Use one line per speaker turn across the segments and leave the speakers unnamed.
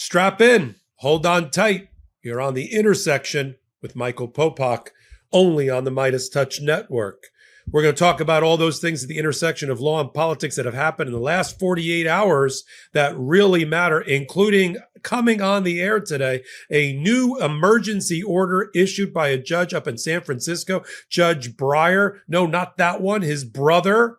Strap in, hold on tight. You're on the intersection with Michael Popok, only on the Meidas Touch Network. We're going to talk about all those things at the intersection of law and politics that have happened in the last 48 hours that really matter, including coming on the air today, a new emergency order issued by a judge up in San Francisco, Judge Brier. No, not that one, his brother.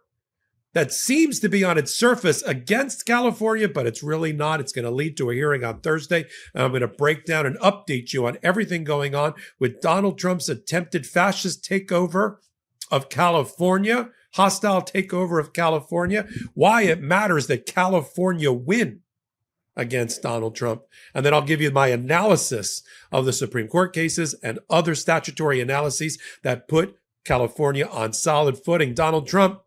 That seems to be on its surface against California, but it's really not. It's going to lead to a hearing on Thursday. And I'm going to break down and update you on everything going on with Donald Trump's attempted fascist takeover of California, hostile takeover of California, why it matters that California win against Donald Trump. And then I'll give you my analysis of the Supreme Court cases and other statutory analyses that put California on solid footing. Donald Trump,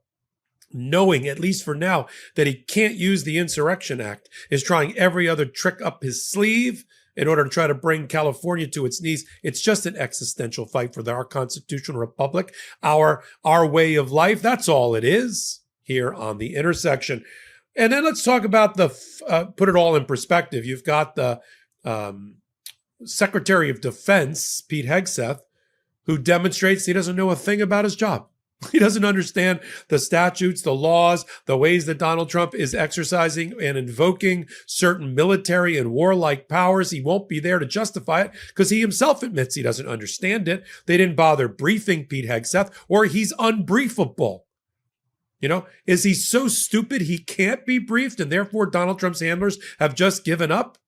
knowing, at least for now, that he can't use the Insurrection Act, is trying every other trick up his sleeve in order to try to bring California to its knees. It's just an existential fight for our constitutional republic, our way of life. That's all it is here on the intersection. And then let's talk about put it all in perspective. You've got the Secretary of Defense, Pete Hegseth, who demonstrates he doesn't know a thing about his job. He doesn't understand the statutes, the laws, the ways that Donald Trump is exercising and invoking certain military and warlike powers. He won't be there to justify it because he himself admits he doesn't understand it. They didn't bother briefing Pete Hegseth, or he's unbriefable. You know, is he so stupid he can't be briefed and therefore Donald Trump's handlers have just given up?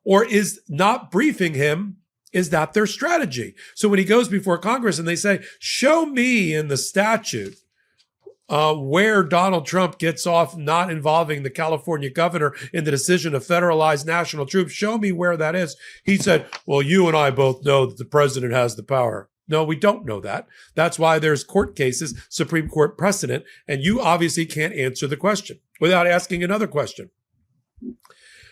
Or is not briefing him, is that their strategy? So when he goes before Congress and they say, show me in the statute where Donald Trump gets off not involving the California governor in the decision to federalize national troops, show me where that is. He said, well, you and I both know that the president has the power. No, we don't know that. That's why there's court cases, Supreme Court precedent, and you obviously can't answer the question without asking another question.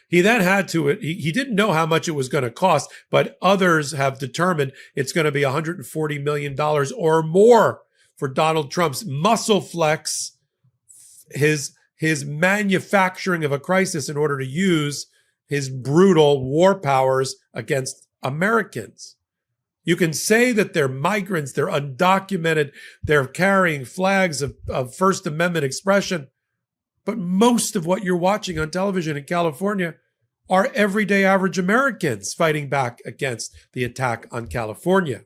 He then had to, he didn't know how much it was going to cost, but others have determined it's going to be $140 million or more for Donald Trump's muscle flex, his manufacturing of a crisis in order to use his brutal war powers against Americans. You can say that they're migrants, they're undocumented, they're carrying flags of First Amendment expression, but most of what you're watching on television in California are everyday average Americans fighting back against the attack on California.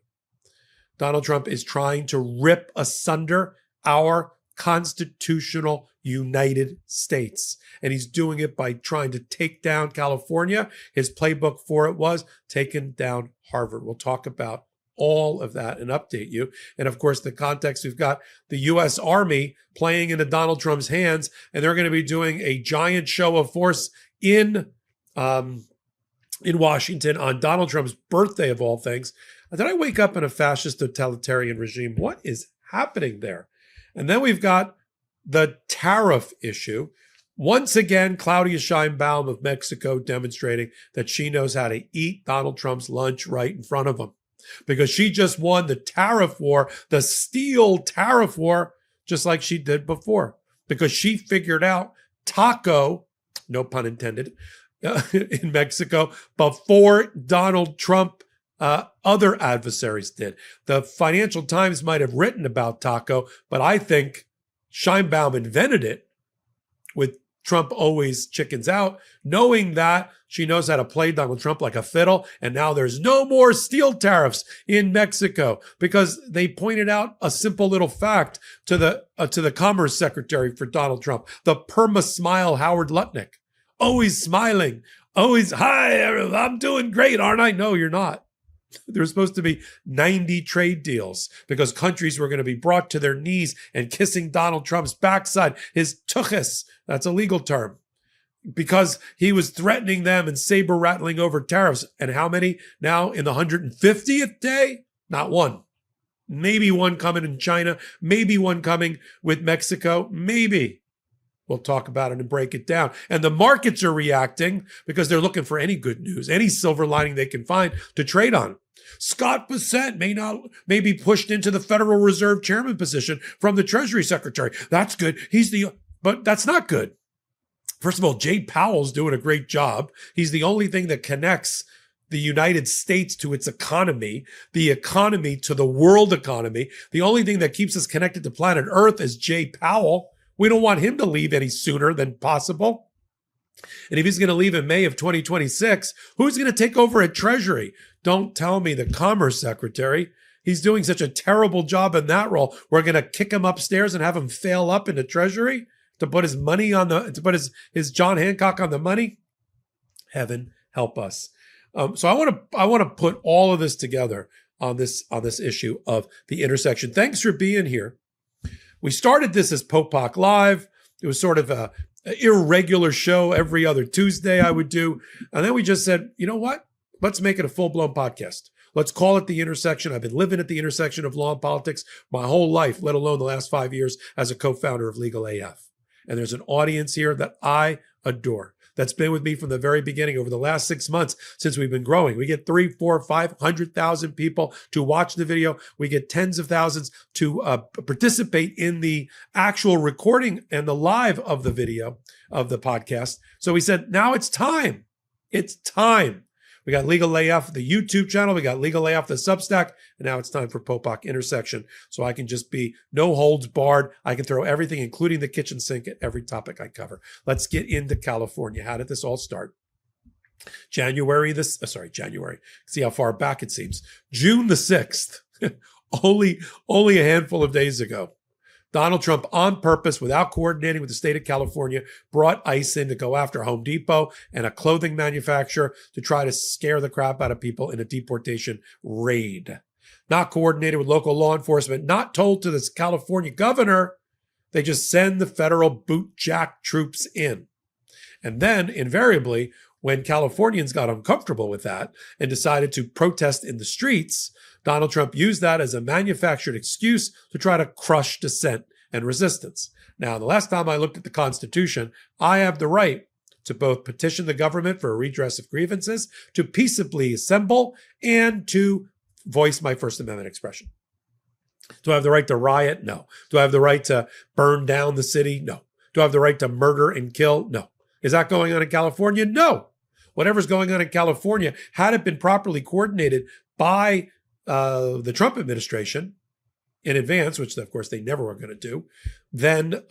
Donald Trump is trying to rip asunder our constitutional United States. And he's doing it by trying to take down California. His playbook for it was taking down Harvard. We'll talk about all of that and update you. And of course, the context, we've got the U.S. Army playing into Donald Trump's hands, and they're going to be doing a giant show of force in Washington on Donald Trump's birthday of all things. Did I wake up in a fascist totalitarian regime? What is happening there? And then we've got the tariff issue. Once again, Claudia Sheinbaum of Mexico demonstrating that she knows how to eat Donald Trump's lunch right in front of him, because she just won the tariff war, the steel tariff war, just like she did before, because she figured out taco, no pun intended, in Mexico before Donald Trump, other adversaries did. The Financial Times might have written about taco, but I think Sheinbaum invented it, with Trump always chickens out, knowing that she knows how to play Donald Trump like a fiddle. And now there's no more steel tariffs in Mexico because they pointed out a simple little fact to the Commerce Secretary for Donald Trump, the perma-smile Howard Lutnick, always smiling, always, hi, I'm doing great, aren't I? No, you're not. There's supposed to be 90 trade deals because countries were going to be brought to their knees and kissing Donald Trump's backside, his tuchus, that's a legal term, because he was threatening them and saber rattling over tariffs. And how many now in the 150th day? Not one. Maybe one coming in China, maybe one coming with Mexico, maybe. We'll talk about it and break it down. And the markets are reacting because they're looking for any good news, any silver lining they can find to trade on. Scott Bessent may be pushed into the Federal Reserve chairman position from the Treasury Secretary. That's good. But that's not good. First of all, Jay Powell's doing a great job. He's the only thing that connects the United States to its economy, the economy to the world economy. The only thing that keeps us connected to planet Earth is Jay Powell. We don't want him to leave any sooner than possible. And if he's going to leave in May of 2026, who's going to take over at Treasury? Don't tell me the Commerce Secretary. He's doing such a terrible job in that role. We're going to kick him upstairs and have him fail up into Treasury to put his money on to put his John Hancock on the money. Heaven help us. So I want to put all of this together on this issue of the intersection. Thanks for being here. We started this as Popok Live. It was sort of an irregular show every other Tuesday I would do. And then we just said, you know what? Let's make it a full-blown podcast. Let's call it The Intersection. I've been living at the intersection of law and politics my whole life, let alone the last 5 years as a co-founder of Legal AF. And there's an audience here that I adore. That's been with me from the very beginning over the last 6 months since we've been growing. We get 3, 4, 500,000 people to watch the video. We get tens of thousands to participate in the actual recording and the live of the video of the podcast. So we said, now it's time. It's time. We got Legal AF, the YouTube channel. We got Legal AF, the Substack. And now it's time for Popok Intersection. So I can just be no holds barred. I can throw everything, including the kitchen sink, at every topic I cover. Let's get into California. How did this all start? January. See how far back it seems. June the 6th, only a handful of days ago. Donald Trump, on purpose, without coordinating with the state of California, brought ICE in to go after Home Depot and a clothing manufacturer to try to scare the crap out of people in a deportation raid. Not coordinated with local law enforcement, not told to this California governor. They just send the federal bootjack troops in. And then, invariably, when Californians got uncomfortable with that and decided to protest in the streets, Donald Trump used that as a manufactured excuse to try to crush dissent and resistance. Now, the last time I looked at the Constitution, I have the right to both petition the government for a redress of grievances, to peaceably assemble, and to voice my First Amendment expression. Do I have the right to riot? No. Do I have the right to burn down the city? No. Do I have the right to murder and kill? No. Is that going on in California? No. Whatever's going on in California, had it been properly coordinated by the Trump administration in advance, which of course they never were going to do, then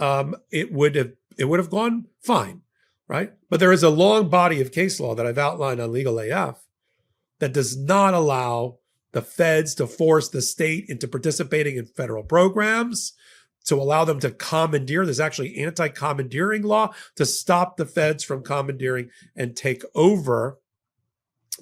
it would have gone fine, right? But there is a long body of case law that I've outlined on Legal AF that does not allow the feds to force the state into participating in federal programs, to allow them to commandeer. There's actually anti-commandeering law to stop the feds from commandeering and take over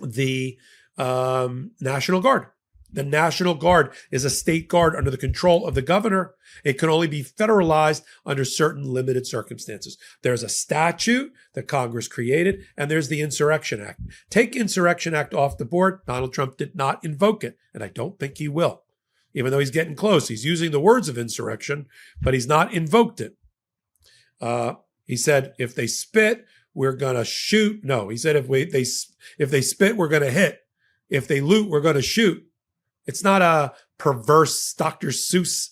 the National Guard. The National Guard is a state guard under the control of the governor. It can only be federalized under certain limited circumstances. There's a statute that Congress created, and there's the Insurrection Act. Take Insurrection Act off the board. Donald Trump did not invoke it, and I don't think he will. Even though he's getting close, he's using the words of insurrection, but he's not invoked it. He said, if they spit, we're going to shoot. No, he said, if they spit, we're going to hit. If they loot, we're going to shoot. It's not a perverse Dr. Seuss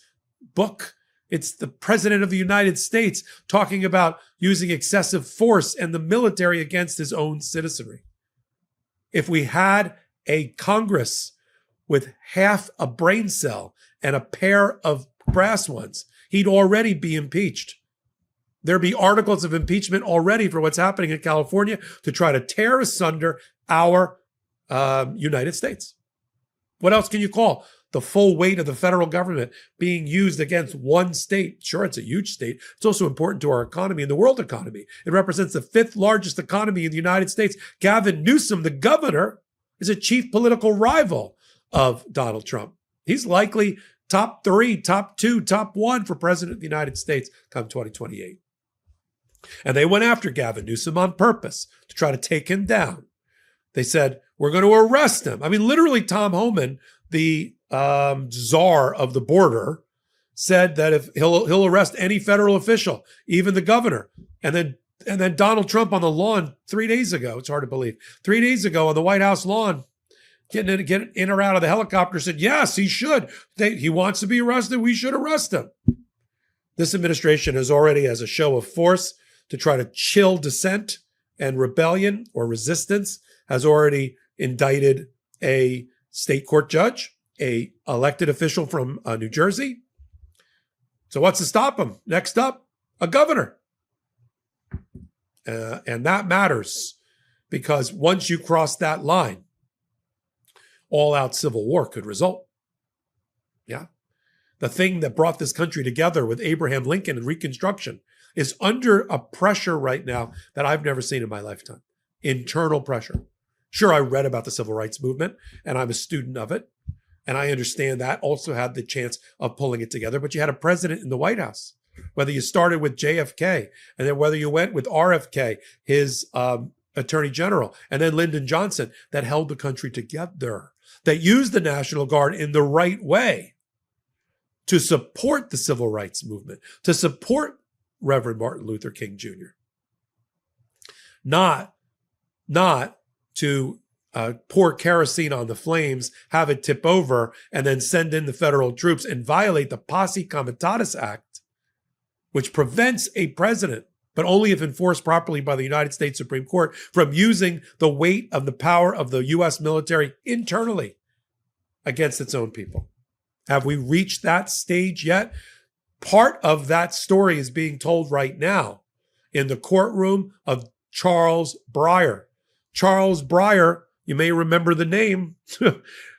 book. It's the President of the United States talking about using excessive force and the military against his own citizenry. If we had a Congress with half a brain cell and a pair of brass ones, he'd already be impeached. There'd be articles of impeachment already for what's happening in California to try to tear asunder our United States. What else can you call the full weight of the federal government being used against one state? Sure, it's a huge state. It's also important to our economy and the world economy. It represents the 5th largest economy in the United States. Gavin Newsome, the governor, is a chief political rival of Donald Trump. He's likely top 3, top 2, top 1 for president of the United States come 2028. And they went after Gavin Newsome on purpose to try to take him down. They said, we're going to arrest him. I mean, literally, Tom Homan, the czar of the border, said that if he'll arrest any federal official, even the governor. And then Donald Trump on the lawn 3 days ago, it's hard to believe, 3 days ago on the White House lawn, getting in or out of the helicopter, said, yes, he should. He wants to be arrested. We should arrest him. This administration has already, as a show of force, to try to chill dissent and rebellion or resistance has already indicted a state court judge, a elected official from New Jersey. So what's to stop him? Next up, a governor. And that matters because once you cross that line, all-out civil war could result. Yeah. The thing that brought this country together with Abraham Lincoln and Reconstruction is under a pressure right now that I've never seen in my lifetime. Internal pressure. Sure, I read about the civil rights movement, and I'm a student of it, and I understand that also had the chance of pulling it together, but you had a president in the White House, whether you started with JFK, and then whether you went with RFK, his attorney general, and then Lyndon Johnson, that held the country together, that used the National Guard in the right way to support the civil rights movement, to support Reverend Martin Luther King Jr. Not to pour kerosene on the flames, have it tip over, and then send in the federal troops and violate the Posse Comitatus Act, which prevents a president, but only if enforced properly by the United States Supreme Court, from using the weight of the power of the U.S. military internally against its own people. Have we reached that stage yet? Part of that story is being told right now in the courtroom of Charles Brier. Charles Brier, you may remember the name,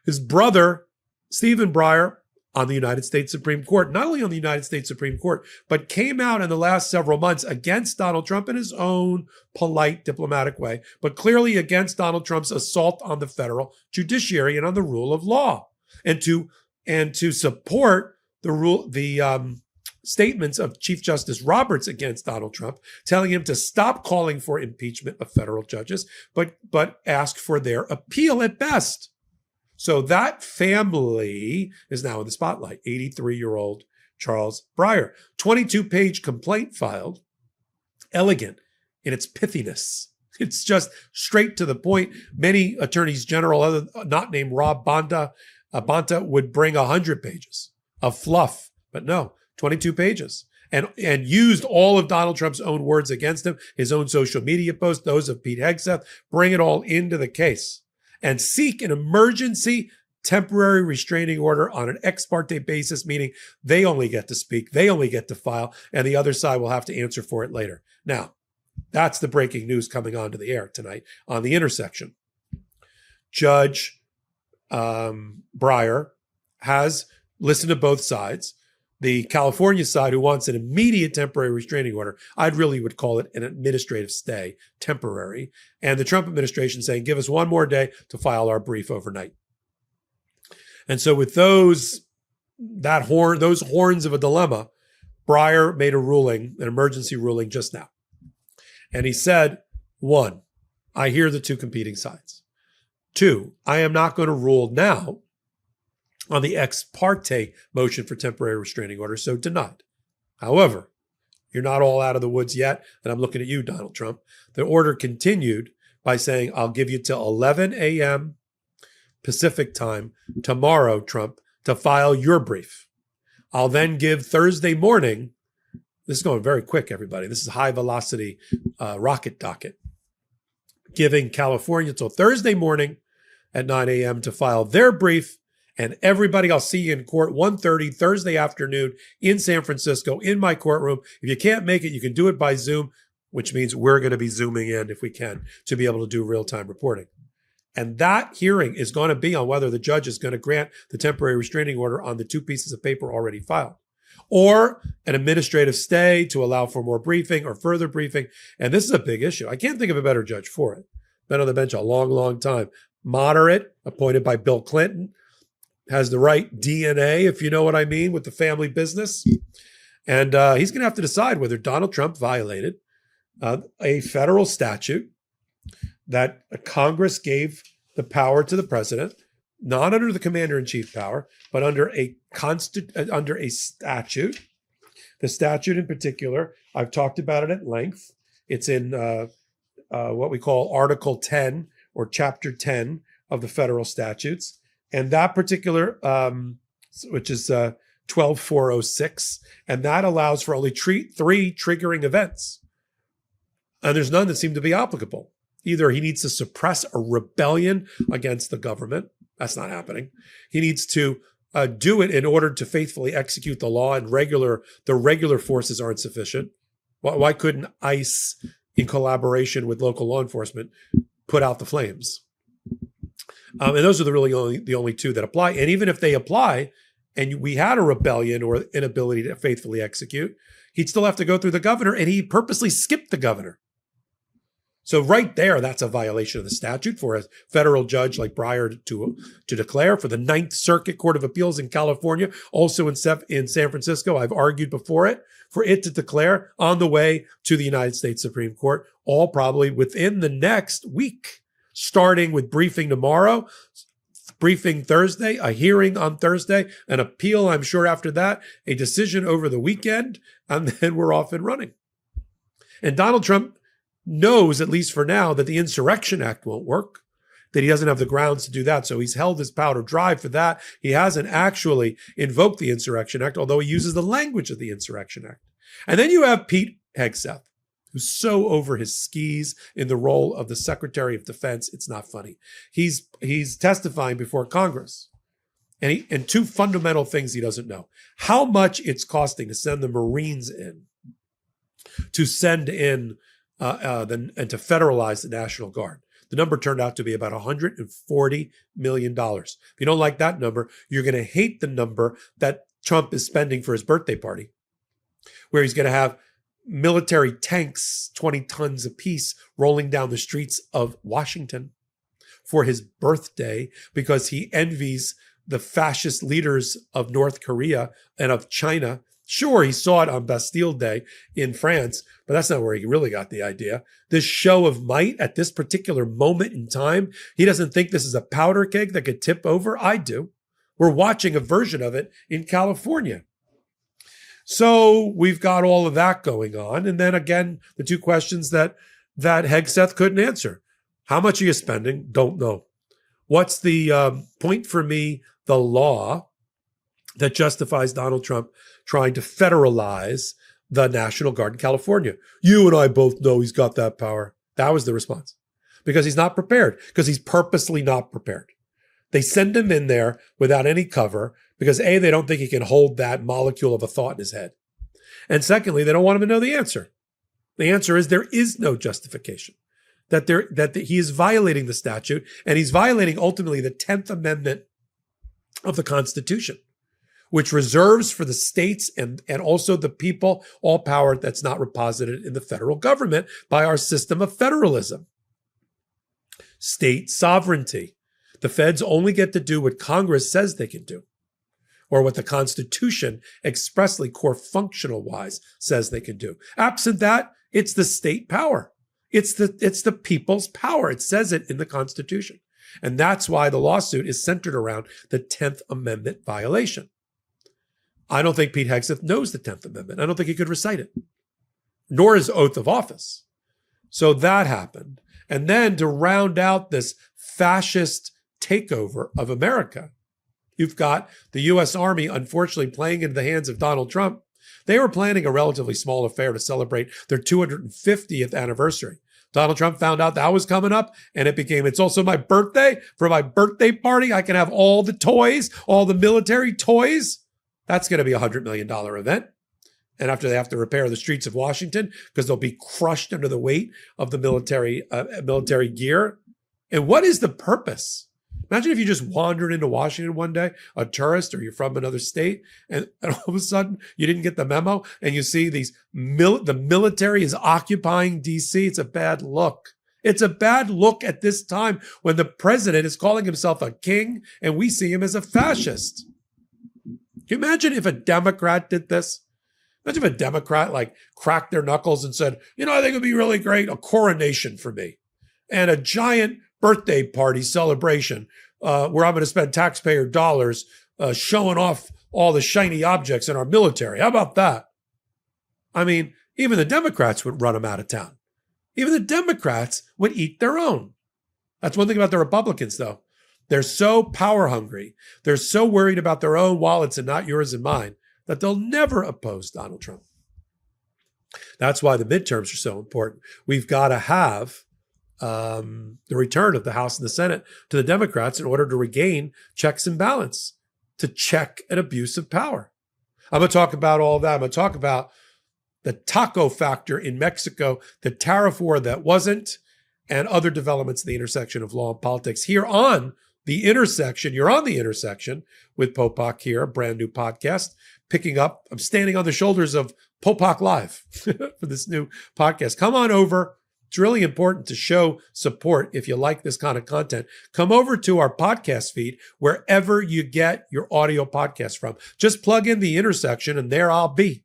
his brother, Stephen Brier, on the United States Supreme Court, not only on the United States Supreme Court, but came out in the last several months against Donald Trump in his own polite, diplomatic way, but clearly against Donald Trump's assault on the federal judiciary and on the rule of law, and to support the statements of Chief Justice Roberts against Donald Trump, telling him to stop calling for impeachment of federal judges, but ask for their appeal at best. So that family is now in the spotlight. 83-year-old Charles Brier. 22-page complaint filed, elegant in its pithiness. It's just straight to the point. Many attorneys general, not named Rob Bonta, would bring 100 pages of fluff, but no, 22 pages. And used all of Donald Trump's own words against him, his own social media posts, those of Pete Hegseth, bring it all into the case and seek an emergency temporary restraining order on an ex parte basis, meaning they only get to speak, they only get to file, and the other side will have to answer for it later. Now, that's the breaking news coming onto the air tonight on The Intersection. Judge Brier has listened to both sides. The California side, who wants an immediate temporary restraining order, I'd really would call it an administrative stay, temporary. And the Trump administration saying, give us one more day to file our brief overnight. And so with those horns of a dilemma, Brier made a ruling, an emergency ruling just now. And he said, 1, I hear the two competing sides. 2, I am not going to rule now on the ex parte motion for temporary restraining order, so denied. However, you're not all out of the woods yet, and I'm looking at you, Donald Trump. The order continued by saying, I'll give you till 11 a.m. Pacific time tomorrow, Trump, to file your brief. I'll then give Thursday morning, this is going very quick, everybody. This is high velocity rocket docket. Giving California till Thursday morning at 9 a.m. to file their brief. And everybody, I'll see you in court 1:30 Thursday afternoon in San Francisco in my courtroom. If you can't make it, you can do it by Zoom, which means we're going to be Zooming in if we can to be able to do real-time reporting. And that hearing is going to be on whether the judge is going to grant the temporary restraining order on the 2 pieces of paper already filed, or an administrative stay to allow for more briefing or further briefing. And this is a big issue. I can't think of a better judge for it. Been on the bench a long, long time. Moderate, appointed by Bill Clinton. Has the right DNA, if you know what I mean, with the family business. And he's going to have to decide whether Donald Trump violated a federal statute that Congress gave the power to the president, not under the commander-in-chief power, but under a statute. The statute in particular, I've talked about it at length. It's in what we call Article 10 or Chapter 10 of the federal statutes. And that particular, which is 12406, and that allows for only 3 triggering events And there's none that seem to be applicable. Either he needs to suppress a rebellion against the government. That's not happening. He needs to do it in order to faithfully execute the law, and the regular forces aren't sufficient. Why couldn't ICE, in collaboration with local law enforcement, put out the flames? And those are the only two that apply. And even if they apply, and we had a rebellion or inability to faithfully execute, he'd still have to go through the governor, and he purposely skipped the governor. So right there, that's a violation of the statute for a federal judge like Brier to declare. For the Ninth Circuit Court of Appeals in California, also in San Francisco, I've argued before it, for it to declare on the way to the United States Supreme Court, all probably within the next week, starting with briefing tomorrow, briefing Thursday, a hearing on Thursday, an appeal, I'm sure, after that, a decision over the weekend, and then we're off and running. And Donald Trump knows, at least for now, that the Insurrection Act won't work, that he doesn't have the grounds to do that. So he's held his powder dry for that. He hasn't actually invoked the Insurrection Act, although he uses the language of the Insurrection Act. And then you have Pete Hegseth, who's so over his skis in the role of the Secretary of Defense, it's not funny. He's testifying before Congress. And two fundamental things he doesn't know: how much it's costing to send the Marines in, to send in and to federalize the National Guard. The number turned out to be about $140 million. If you don't like that number, you're going to hate the number that Trump is spending for his birthday party, where he's going to have military tanks, 20 tons apiece, rolling down the streets of Washington for his birthday, because he envies the fascist leaders of North Korea and of China. Sure, he saw it on Bastille Day in France, but that's not where he really got the idea. This show of might at this particular moment in time, he doesn't think this is a powder keg that could tip over. I do. We're watching a version of it in California. So we've got all of that going on. And then again, the two questions that Hegseth couldn't answer. How much are you spending? Don't know. What's the point for me, the law that justifies Donald Trump trying to federalize the National Guard in California? You and I both know he's got that power. That was the response. Because he's not prepared, because he's purposely not prepared. They send him in there without any cover because A, they don't think he can hold that molecule of a thought in his head. And secondly, they don't want him to know the answer. The answer is there is no justification, that he is violating the statute, and he's violating ultimately the 10th Amendment of the Constitution, which reserves for the states and also the people all power that's not reposited in the federal government by our system of federalism. State sovereignty. The feds only get to do what Congress says they can do, or what the Constitution expressly, core functional wise, says they can do. Absent that, it's the state power. It's the people's power. It says it in the Constitution. And that's why the lawsuit is centered around the 10th Amendment violation. I don't think Pete Hegseth knows the 10th Amendment. I don't think he could recite it, nor his oath of office. So that happened. And then to round out this fascist takeover of America, you've got the U.S. Army, unfortunately, playing into the hands of Donald Trump. They were planning a relatively small affair to celebrate their 250th anniversary. Donald Trump found out that was coming up, and it became, it's also my birthday. For my birthday party, I can have all the toys, all the military toys. That's going to be a $100 million event. And after they have to repair the streets of Washington because they'll be crushed under the weight of the military gear. And what is the purpose? Imagine if you just wandered into Washington one day, a tourist, or you're from another state, and all of a sudden you didn't get the memo, and you see the military is occupying D.C. It's a bad look. It's a bad look at this time when the president is calling himself a king and we see him as a fascist. Can you imagine if a Democrat did this? Imagine if a Democrat cracked their knuckles and said, I think it'd be really great, a coronation for me and a giant birthday party celebration where I'm going to spend taxpayer dollars showing off all the shiny objects in our military. How about that? I mean, even the Democrats would run them out of town. Even the Democrats would eat their own. That's one thing about the Republicans, though. They're so power hungry. They're so worried about their own wallets and not yours and mine that they'll never oppose Donald Trump. That's why the midterms are so important. We've got to have the return of the House and the Senate to the Democrats in order to regain checks and balance, to check an abuse of power. I'm going to talk about all of that. I'm going to talk about the taco factor in Mexico, the tariff war that wasn't, and other developments in the intersection of law and politics here on The Intersection. You're on The Intersection with Popok here, a brand new podcast. Picking up, I'm standing on the shoulders of Popok Live for this new podcast. Come on over. It's really important to show support if you like this kind of content. Come over to our podcast feed wherever you get your audio podcast from. Just plug in The Intersection and there I'll be.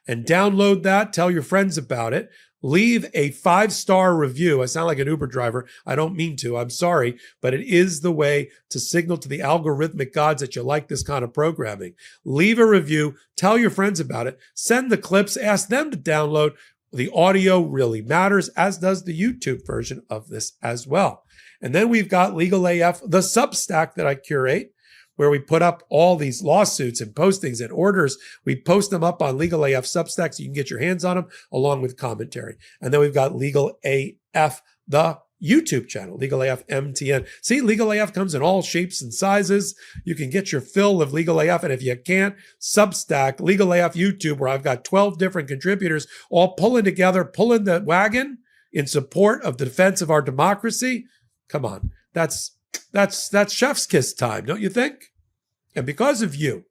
And download that. Tell your friends about it. Leave a 5-star review. I sound like an Uber driver. I don't mean to. I'm sorry, but it is the way to signal to the algorithmic gods that you like this kind of programming. Leave a review. Tell your friends about it. Send the clips. Ask them to download. The audio really matters, as does the YouTube version of this as well. And then we've got Legal AF, the Substack that I curate, where we put up all these lawsuits and postings and orders. We post them up on Legal AF Substack so you can get your hands on them along with commentary. And then we've got Legal AF, the YouTube channel, Legal AF MTN. See, Legal AF comes in all shapes and sizes. You can get your fill of Legal AF. And if you can't, Substack, Legal AF YouTube, where I've got 12 different contributors all pulling together, pulling the wagon in support of the defense of our democracy. Come on, that's chef's kiss time, don't you think? And because of you,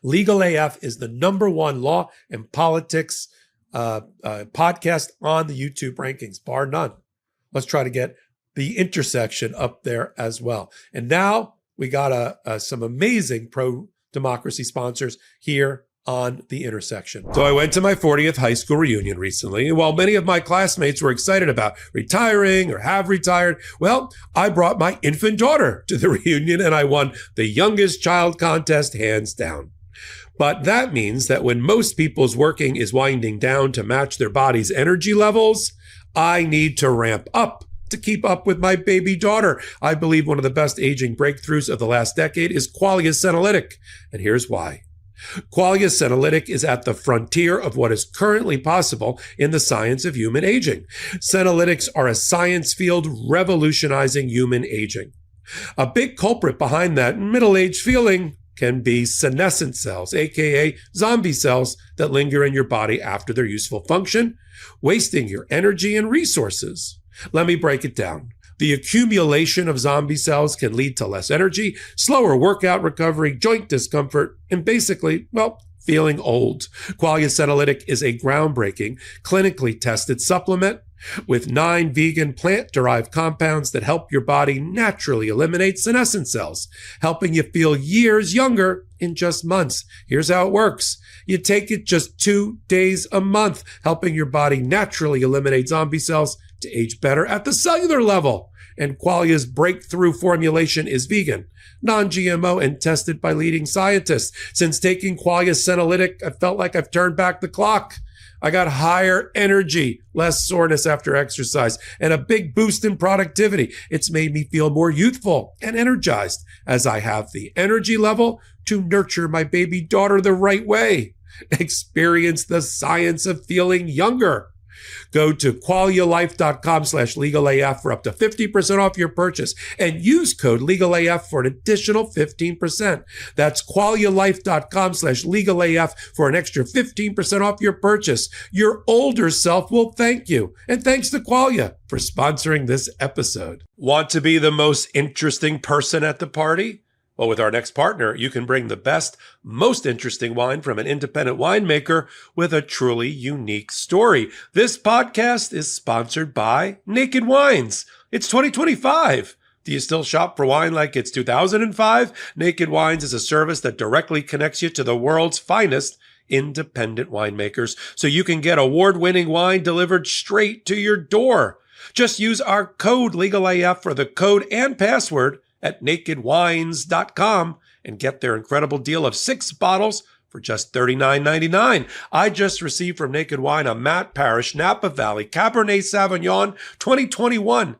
Legal AF is the #1 law and politics podcast on the YouTube rankings, bar none. Let's try to get The Intersection up there as well. And now we got some amazing pro-democracy sponsors here on The Intersection. So I went to my 40th high school reunion recently, and while many of my classmates were excited about retiring or have retired, well, I brought my infant daughter to the reunion and I won the youngest child contest hands down. But that means that when most people's working is winding down to match their body's energy levels, I need to ramp up to keep up with my baby daughter. I believe one of the best aging breakthroughs of the last decade is Qualia Senolytic, and here's why. Qualia Senolytic is at the frontier of what is currently possible in the science of human aging. Senolytics are a science field revolutionizing human aging. A big culprit behind that middle-aged feeling can be senescent cells, aka zombie cells that linger in your body after their useful function, wasting your energy and resources. Let me break it down. The accumulation of zombie cells can lead to less energy, slower workout recovery, joint discomfort, and basically, well, feeling old. Qualia Senolytic is a groundbreaking, clinically tested supplement with 9 vegan plant-derived compounds that help your body naturally eliminate senescent cells, helping you feel years younger in just months. Here's how it works. You take it just 2 days a month, helping your body naturally eliminate zombie cells to age better at the cellular level. And Qualia's breakthrough formulation is vegan, non-GMO, and tested by leading scientists. Since taking Qualia Senolytic, I felt like I've turned back the clock. I got higher energy, less soreness after exercise, and a big boost in productivity. It's made me feel more youthful and energized as I have the energy level to nurture my baby daughter the right way. Experience the science of feeling younger. Go to qualialife.com/legalaf for up to 50% off your purchase and use code legalaf for an additional 15%. That's qualialife.com/legalaf for an extra 15% off your purchase. Your older self will thank you. And thanks to Qualia for sponsoring this episode. Want to be the most interesting person at the party? Well, with our next partner, you can bring the best, most interesting wine from an independent winemaker with a truly unique story. This podcast is sponsored by Naked Wines. It's 2025. Do you still shop for wine like it's 2005? Naked Wines is a service that directly connects you to the world's finest independent winemakers, so you can get award-winning wine delivered straight to your door. Just use our code LegalAF for the code and password at nakedwines.com and get their incredible deal of 6 bottles for just $39.99. I just received from Naked Wine a Matt Parrish Napa Valley Cabernet Sauvignon 2021.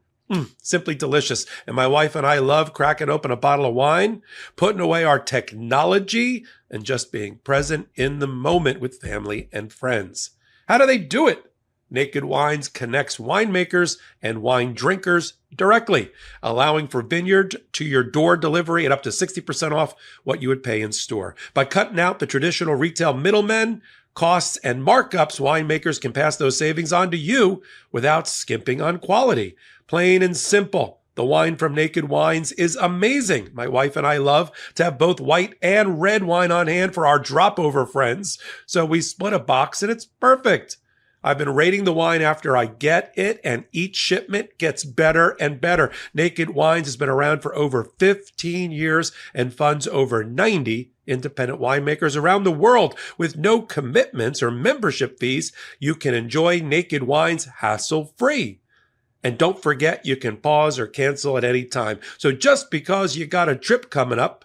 Simply delicious. And my wife and I love cracking open a bottle of wine, putting away our technology, and just being present in the moment with family and friends. How do they do it? Naked Wines connects winemakers and wine drinkers directly, allowing for vineyard to your door delivery at up to 60% off what you would pay in store. By cutting out the traditional retail middlemen, costs, and markups, winemakers can pass those savings on to you without skimping on quality. Plain and simple. The wine from Naked Wines is amazing. My wife and I love to have both white and red wine on hand for our drop-over friends. So we split a box and it's perfect. I've been rating the wine after I get it, and each shipment gets better and better. Naked Wines has been around for over 15 years and funds over 90 independent winemakers around the world. With no commitments or membership fees, you can enjoy Naked Wines hassle-free. And don't forget, you can pause or cancel at any time. So just because you got a trip coming up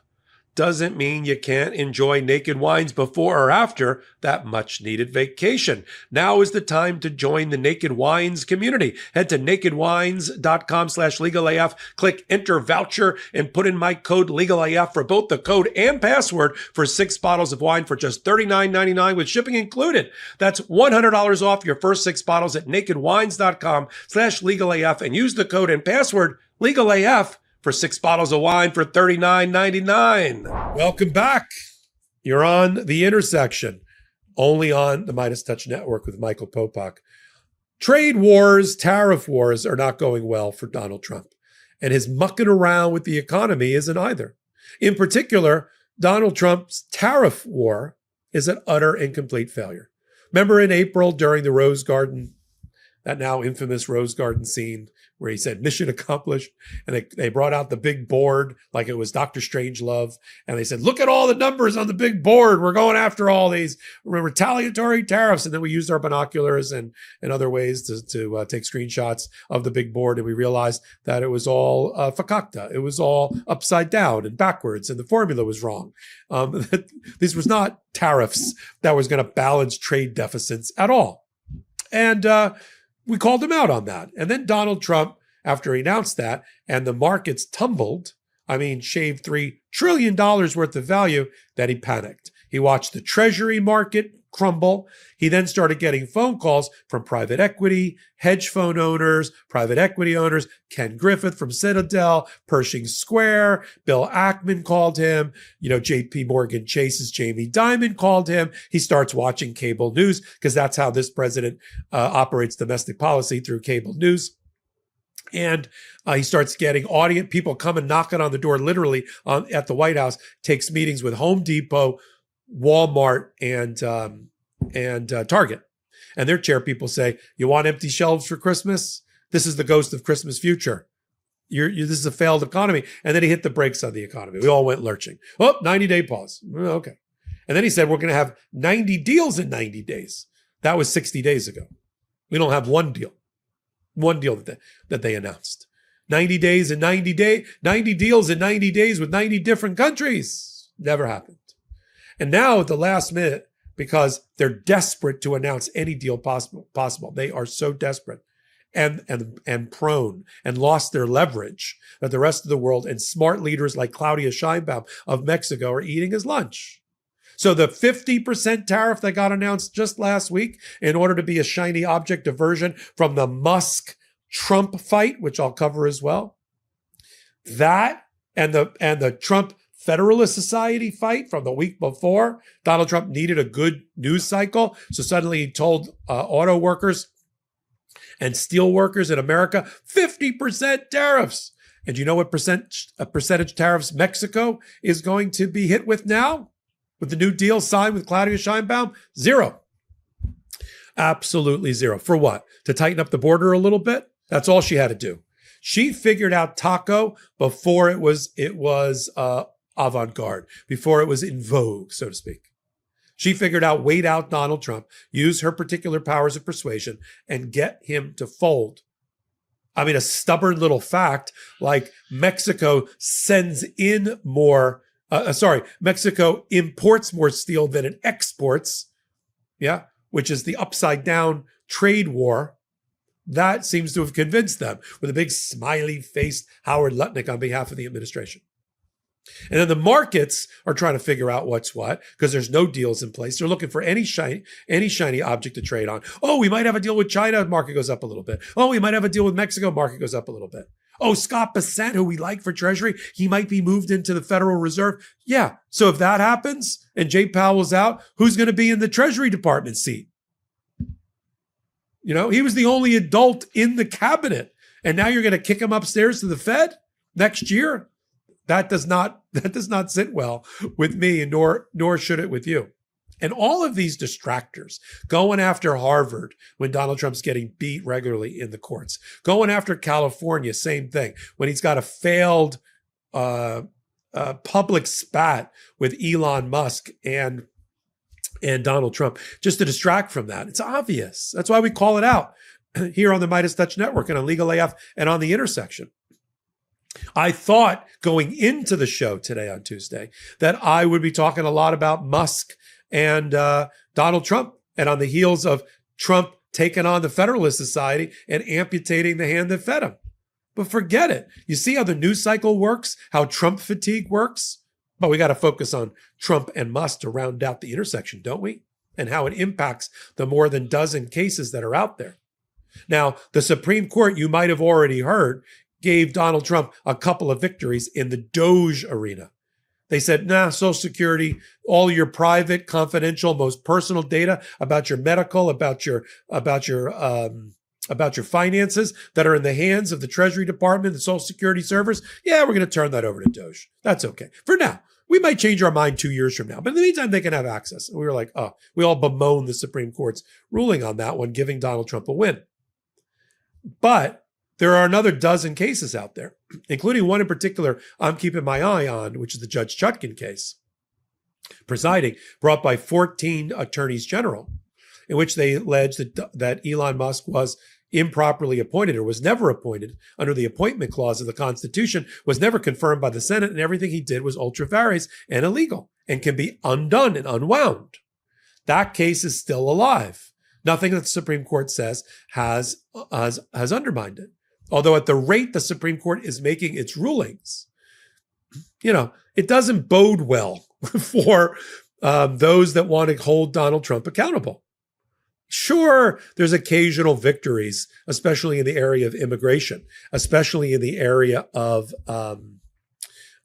doesn't mean you can't enjoy Naked Wines before or after that much-needed vacation. Now is the time to join the Naked Wines community. Head to nakedwines.com/legalaf, click enter voucher, and put in my code LegalAF for both the code and password for 6 bottles of wine for just $39.99 with shipping included. That's $100 off your first 6 bottles at nakedwines.com/legalaf and use the code and password LegalAF for 6 bottles of wine for $39.99. Welcome back. You're on The Intersection, only on the Meidas Touch Network with Michael Popok. Trade wars, tariff wars are not going well for Donald Trump, and his mucking around with the economy isn't either. In particular, Donald Trump's tariff war is an utter and complete failure. Remember in April during the Rose Garden, that now infamous Rose Garden scene where he said mission accomplished, and they brought out the big board like it was Dr. Strangelove, and they said, look at all the numbers on the big board. We're going after all these retaliatory tariffs. And then we used our binoculars and other ways to take screenshots of the big board, and we realized that it was all fakakta. It was all upside down and backwards, and the formula was wrong. This was not tariffs that was going to balance trade deficits at all. And we called him out on that. And then Donald Trump, after he announced that, and the markets tumbled, shaved $3 trillion worth of value, that he panicked. He watched the Treasury market crumble. He then started getting phone calls from private equity, hedge fund owners, private equity owners, Ken Griffith from Citadel, Pershing Square, Bill Ackman called him, JP Morgan Chase's Jamie Dimon called him. He starts watching cable news because that's how this president operates domestic policy, through cable news. And he starts getting people coming knocking on the door, literally at the White House, takes meetings with Home Depot, Walmart, and Target. And their chair people say, you want empty shelves for Christmas? This is the ghost of Christmas future. This is a failed economy. And then he hit the brakes on the economy. We all went lurching. 90-day pause. Okay. And then he said, we're going to have 90 deals in 90 days. That was 60 days ago. We don't have one deal that they announced. 90 days and 90 deals in 90 days with 90 different countries. Never happened. And now at the last minute, because they're desperate to announce any deal possible, they are so desperate and prone and lost their leverage that the rest of the world and smart leaders like Claudia Sheinbaum of Mexico are eating his lunch. So the 50% tariff that got announced just last week in order to be a shiny object diversion from the Musk-Trump fight, which I'll cover as well, that and the Trump Federalist Society fight from the week before, Donald Trump needed a good news cycle. So suddenly he told auto workers and steel workers in America, 50% tariffs. And you know what percentage tariffs Mexico is going to be hit with now? With the new deal signed with Claudia Sheinbaum? 0. Absolutely 0. For what? To tighten up the border a little bit? That's all she had to do. She figured out taco before it was avant-garde, before it was in vogue, so to speak. She figured out, wait out Donald Trump, use her particular powers of persuasion, and get him to fold. A stubborn little fact like Mexico sends in more, Mexico imports more steel than it exports, which is the upside down trade war. That seems to have convinced them, with a big smiley-faced Howard Lutnick on behalf of the administration. And then the markets are trying to figure out what's what because there's no deals in place. They're looking for any shiny object to trade on. Oh, we might have a deal with China, market goes up a little bit. Oh, we might have a deal with Mexico, market goes up a little bit. Oh, Scott Bessent, who we like for Treasury, he might be moved into the Federal Reserve. Yeah. So if that happens and Jay Powell's out, who's going to be in the Treasury Department seat? You know, he was the only adult in the cabinet. And now you're going to kick him upstairs to the Fed next year? That does not sit well with me, and nor should it with you. And all of these distractors, going after Harvard when Donald Trump's getting beat regularly in the courts, going after California, same thing, when he's got a failed public spat with Elon Musk and Donald Trump, just to distract from that. It's obvious. That's why we call it out here on the Meidas Touch Network and on Legal AF and on The Intersection. I thought going into the show today on Tuesday that I would be talking a lot about Musk and Donald Trump, and on the heels of Trump taking on the Federalist Society and amputating the hand that fed him. But forget it. You see how the news cycle works, how Trump fatigue works? But we got to focus on Trump and Musk to round out the intersection, don't we? And how it impacts the more than dozen cases that are out there. Now, the Supreme Court, you might have already heard, gave Donald Trump a couple of victories in the Doge arena. They said, nah, Social Security, all your private, confidential, most personal data about your medical, about your finances that are in the hands of the Treasury Department, the Social Security servers, yeah, we're going to turn that over to Doge. That's okay. For now. We might change our mind 2 years from now. But in the meantime, they can have access. And we were like, oh, we all bemoan the Supreme Court's ruling on that one, giving Donald Trump a win. But there are another dozen cases out there, including one in particular I'm keeping my eye on, which is the Judge Chutkin case, presiding, brought by 14 attorneys general, in which they alleged that Elon Musk was improperly appointed or was never appointed under the appointment clause of the Constitution, was never confirmed by the Senate, and everything he did was ultra vires and illegal and can be undone and unwound. That case is still alive. Nothing that the Supreme Court says has undermined it. Although at the rate the Supreme Court is making its rulings, you know, it doesn't bode well for those that want to hold Donald Trump accountable. Sure, there's occasional victories, especially in the area of immigration, especially in the area of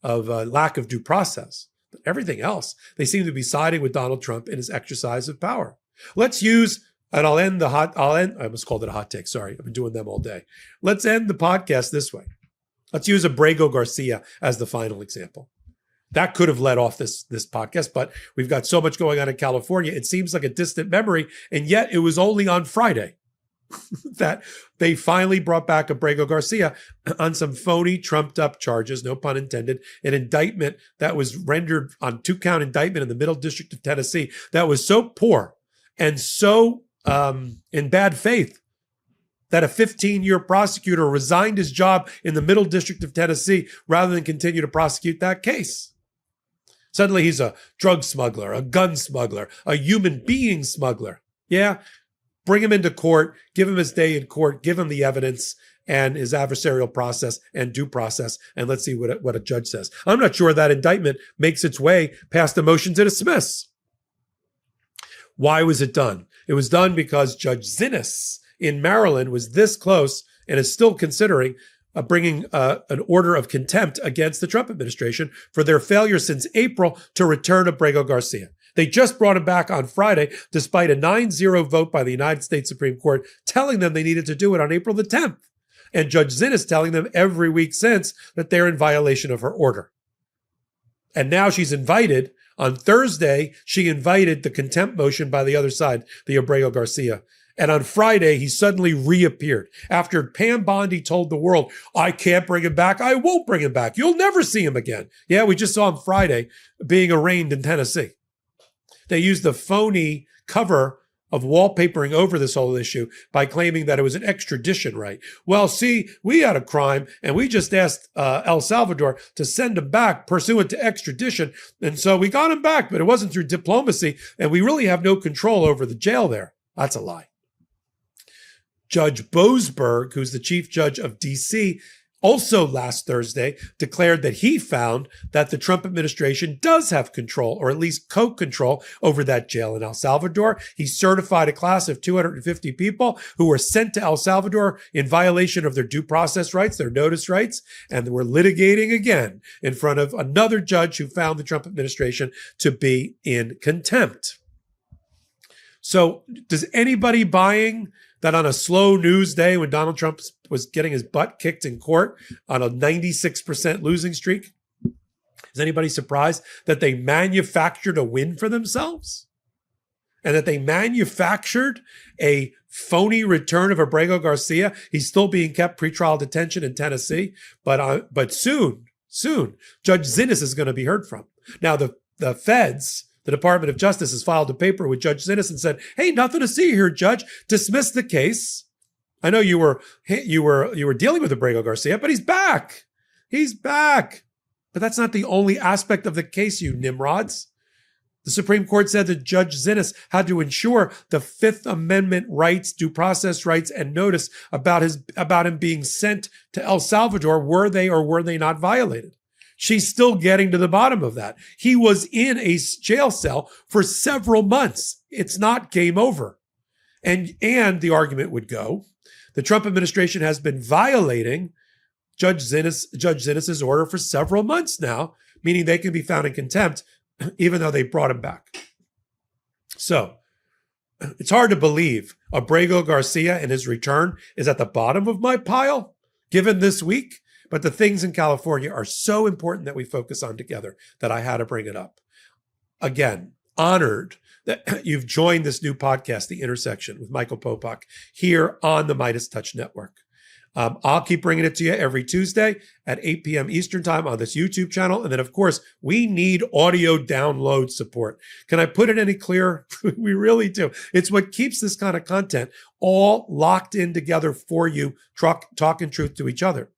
lack of due process. But everything else, they seem to be siding with Donald Trump in his exercise of power. Let's use, and I almost called it a hot take. Sorry, I've been doing them all day. Let's end the podcast this way. Let's use Abrego Garcia as the final example. That could have led off this podcast, but we've got so much going on in California. It seems like a distant memory, and yet it was only on Friday that they finally brought back Abrego Garcia on some phony, trumped-up charges, no pun intended, an indictment that was rendered on 2-count indictment in the Middle District of Tennessee that was so poor and so in bad faith that a 15-year prosecutor resigned his job in the Middle District of Tennessee rather than continue to prosecute that case. Suddenly he's a drug smuggler, a gun smuggler, a human being smuggler. Yeah, bring him into court, give him his day in court, give him the evidence and his adversarial process and due process, and let's see what a judge says. I'm not sure that indictment makes its way past the motion to dismiss. Why was it done? It was done because Judge Zinnes in Maryland was this close and is still considering bringing an order of contempt against the Trump administration for their failure since April to return Abrego Garcia. They just brought him back on Friday, despite a 9-0 vote by the United States Supreme Court telling them they needed to do it on April the 10th. And Judge Zinnes telling them every week since that they're in violation of her order. And now she's invited. On Thursday, she invited the contempt motion by the other side, the Abrego Garcia. And on Friday, he suddenly reappeared. After Pam Bondi told the world, I can't bring him back, I won't bring him back, you'll never see him again. Yeah, we just saw him Friday being arraigned in Tennessee. They used the phony cover of wallpapering over this whole issue by claiming that it was an extradition right. Well, see, we had a crime and we just asked El Salvador to send him back pursuant to extradition. And so we got him back, but it wasn't through diplomacy. And we really have no control over the jail there. That's a lie. Judge Boasberg, who's the chief judge of D.C., also last Thursday declared that he found that the Trump administration does have control, or at least co-control, over that jail in El Salvador. He certified a class of 250 people who were sent to El Salvador in violation of their due process rights, their notice rights, and were litigating again in front of another judge who found the Trump administration to be in contempt. So does anybody buying that on a slow news day when Donald Trump was getting his butt kicked in court on a 96% losing streak, is anybody surprised that they manufactured a win for themselves? And that they manufactured a phony return of Abrego Garcia? He's still being kept pretrial detention in Tennessee, but soon, Judge Zinnes is going to be heard from. Now, the feds, the Department of Justice, has filed a paper with Judge Zinnes and said, "Hey, nothing to see here, Judge. Dismiss the case. I know you were dealing with Abrego Garcia, but he's back. He's back." But that's not the only aspect of the case, you nimrods. The Supreme Court said that Judge Zinnes had to ensure the Fifth Amendment rights, due process rights, and notice about him being sent to El Salvador, were they or were they not violated. She's still getting to the bottom of that. He was in a jail cell for several months. It's not game over. And the argument would go, the Trump administration has been violating Judge Zinnes's order for several months now, meaning they can be found in contempt, even though they brought him back. So it's hard to believe Abrego Garcia and his return is at the bottom of my pile, given this week. But the things in California are so important that we focus on together that I had to bring it up. Again, honored that you've joined this new podcast, The Intersection with Michael Popok, here on the Meidas Touch Network. I'll keep bringing it to you every Tuesday at 8 p.m. Eastern time on this YouTube channel. And then, of course, we need audio download support. Can I put it any clearer? We really do. It's what keeps this kind of content all locked in together for you, talking truth to each other.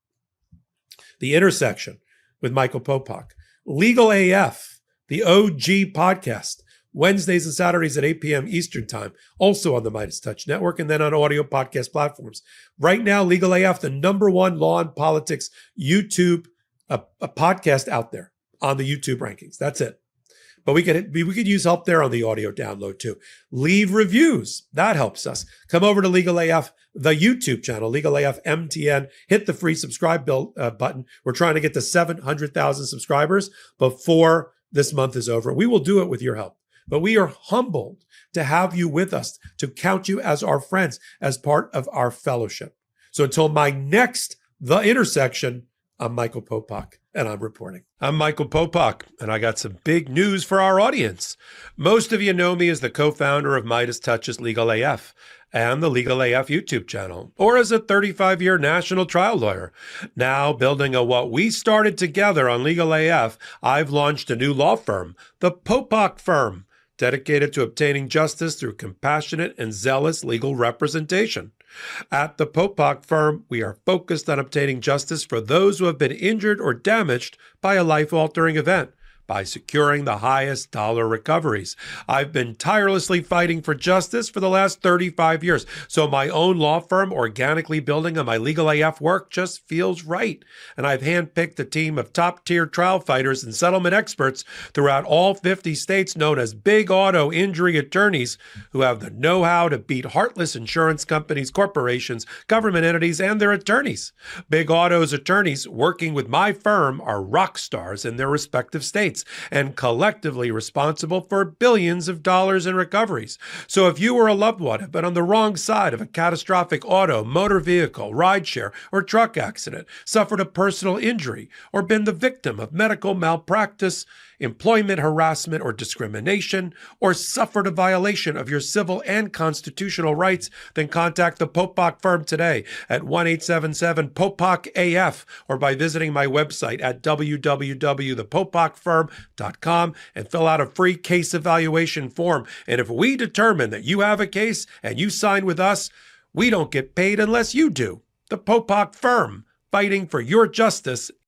The Intersection with Michael Popok. Legal AF, the OG podcast, Wednesdays and Saturdays at 8 p.m. Eastern time, also on the Meidas Touch Network, and then on audio podcast platforms. Right now, Legal AF, the #1 law and politics YouTube a podcast out there on the YouTube rankings. That's it. But we could use help there on the audio download too. Leave reviews. That helps us. Come over to Legal AF, the YouTube channel, Legal AF MTN. Hit the free subscribe button. We're trying to get to 700,000 subscribers before this month is over. We will do it with your help. But we are humbled to have you with us, to count you as our friends, as part of our fellowship. So until my next The Intersection, I'm Michael Popok, and I'm reporting. I'm Michael Popok, and I got some big news for our audience. Most of you know me as the co-founder of Meidas Touch's Legal AF and the Legal AF YouTube channel, or as a 35-year national trial lawyer. Now, building on what we started together on Legal AF, I've launched a new law firm, the Popok Firm, dedicated to obtaining justice through compassionate and zealous legal representation. At the Popok Firm, we are focused on obtaining justice for those who have been injured or damaged by a life-altering event, by securing the highest dollar recoveries. I've been tirelessly fighting for justice for the last 35 years, so my own law firm organically building on my Legal AF work just feels right. And I've handpicked a team of top-tier trial fighters and settlement experts throughout all 50 states known as big auto injury attorneys who have the know-how to beat heartless insurance companies, corporations, government entities, and their attorneys. Big Auto's attorneys working with my firm are rock stars in their respective states and collectively responsible for billions of dollars in recoveries. So if you or a loved one have been on the wrong side of a catastrophic auto, motor vehicle, rideshare, or truck accident, suffered a personal injury, or been the victim of medical malpractice, employment harassment or discrimination, or suffered a violation of your civil and constitutional rights, then contact the Popok Firm today at 1-877-POPOK-AF or by visiting my website at www.thepopokfirm.com and fill out a free case evaluation form. And if we determine that you have a case and you sign with us, we don't get paid unless you do. The Popok Firm, fighting for your justice